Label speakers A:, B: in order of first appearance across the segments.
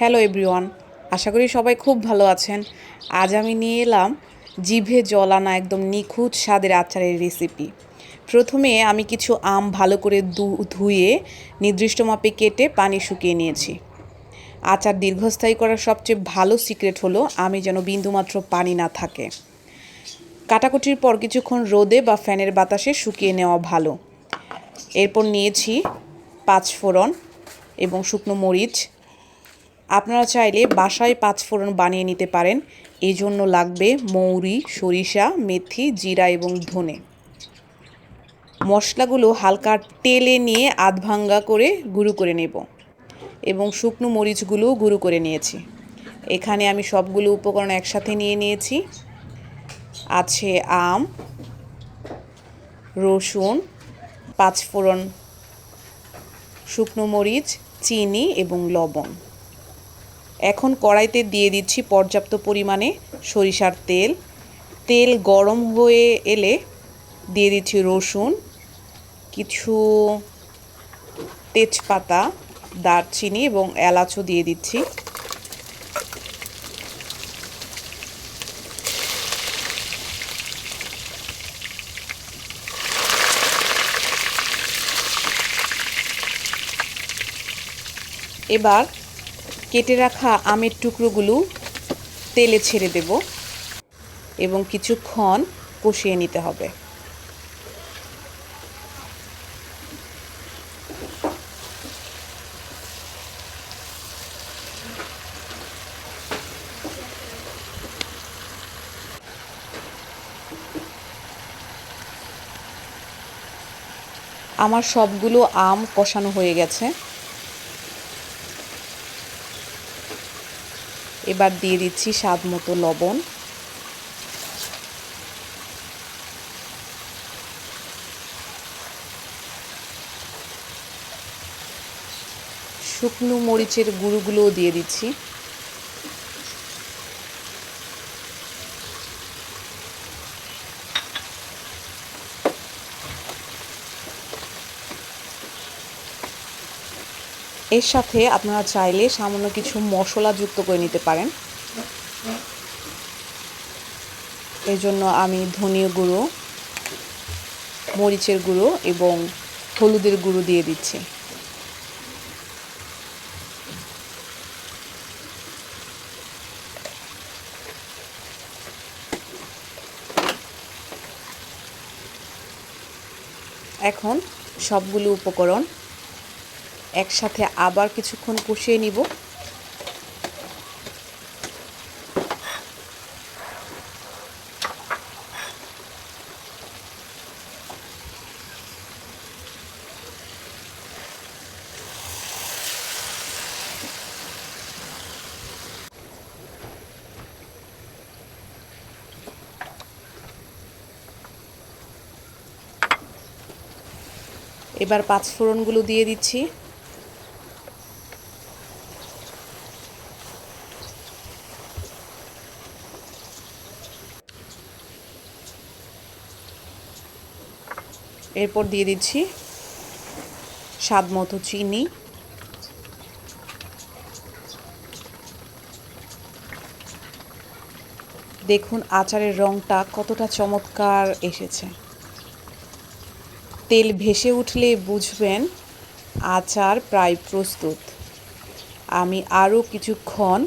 A: Hello everyone, আশা করি সবাই খুব ভালো আছেন। আজ আমি নিয়ে এলাম জিভে জল আনা একদম নিখুঁত স্বাদের আচারের রেসিপি। প্রথমে আমি কিছু আম ভালো করে ধুয়ে নির্দিষ্ট মাপে কেটে পানি শুকিয়ে নিয়েছি। আচার দীর্ঘস্থায়ী করার সবচেয়ে ভালো সিক্রেট হলো আমি যেন বিন্দুমাত্র পানি না থাকে। কাটাকুটির পর কিছুক্ষণ রোদে বা ফ্যানের বাতাসে শুকিয়ে নেওয়া ভালো। এরপর নিয়েছি পাঁচফোড়ন এবং শুকনো মরিচ। আপনারা চাইলে বাসায় পাঁচফোড়ন বানিয়ে নিতে পারেন। এই জন্য লাগবে মৌরি, সরিষা, মেথি, জিরা এবং ধনে। মশলাগুলো হালকা তেলে নিয়ে আধ ভাঙ্গা করে গুঁড়ো করে নেব এবং শুকনো মরিচগুলোও গুঁড়ো করে নিয়েছি। এখানে আমি সবগুলো উপকরণ একসাথে নিয়ে নিয়েছি। আছে আম, রসুন, পাঁচফোড়ন, শুকনো মরিচ, চিনি এবং লবণ। এখন কড়াইতে দিয়ে দিচ্ছি পর্যাপ্ত পরিমাণে সরিষার তেল। তেল গরম হয়ে এলে দিয়ে দিচ্ছি রসুন, কিছু তেজপাতা, দারচিনি এবং এলাচও দিয়ে দিচ্ছি। এবার কেটে রাখা আমের টুকরোগুলো তেলে ছেড়ে দেব এবং কিছুক্ষণ কষিয়ে নিতে হবে। আমার সবগুলো আম কষানো হয়ে গেছে। এবার দিয়ে দিচ্ছি স্বাদ মতো লবণ। শুকনো মরিচের গুঁড়োগুলোও দিয়ে দিচ্ছি। এর সাথে আপনারা চাইলে সামান্য কিছু মশলা যুক্ত করে নিতে পারেন। এর জন্য আমি ধনিয়া গুঁড়ো, মরিচের গুঁড়ো এবং হলুদের গুঁড়ো দিয়ে দিচ্ছি। এখন সবগুলো উপকরণ একসাথে আবার কিছুক্ষণ কষিয়ে নিব। এবার পাঁচফোড়নগুলো দিয়ে দিচ্ছি। এরপর দিয়ে দিচ্ছি স্বাদ মতো চিনি। দেখুন আচারের রঙটা কতটা চমৎকার এসেছে। তেল ভেসে উঠলে বুঝবেন আচার প্রায় প্রস্তুত। আমি আরও কিছুক্ষণ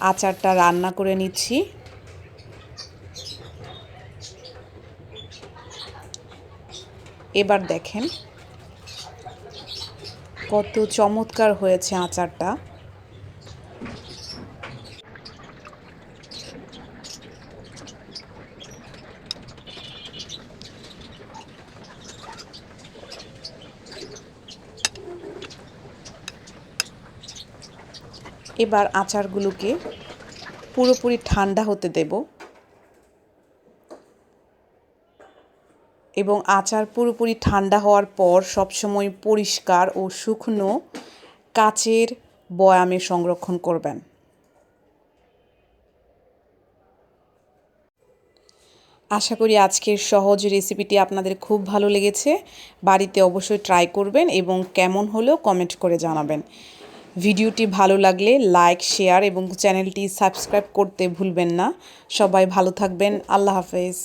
A: আচারটা রান্না করে নিচ্ছি। এবার দেখেন কত চমৎকার হয়েছে আচারটা। এবার আচারগুলোকে পুরোপুরি ঠান্ডা হতে দেব এবং আচার পুরোপুরি ঠান্ডা হওয়ার পর সবসময় পরিষ্কার ও শুকনো কাচের বয়ামে সংরক্ষণ করবেন। আশা করি আজকের সহজ রেসিপিটি আপনাদের খুব ভালো লেগেছে। বাড়িতে অবশ্যই ট্রাই করবেন এবং কেমন হলো কমেন্ট করে জানাবেন। ভিডিওটি ভালো লাগলে লাইক শেয়ার এবং চ্যানেলটি সাবস্ক্রাইব করতে ভুলবেন না। সবাই ভালো থাকবেন। আল্লাহ হাফেজ।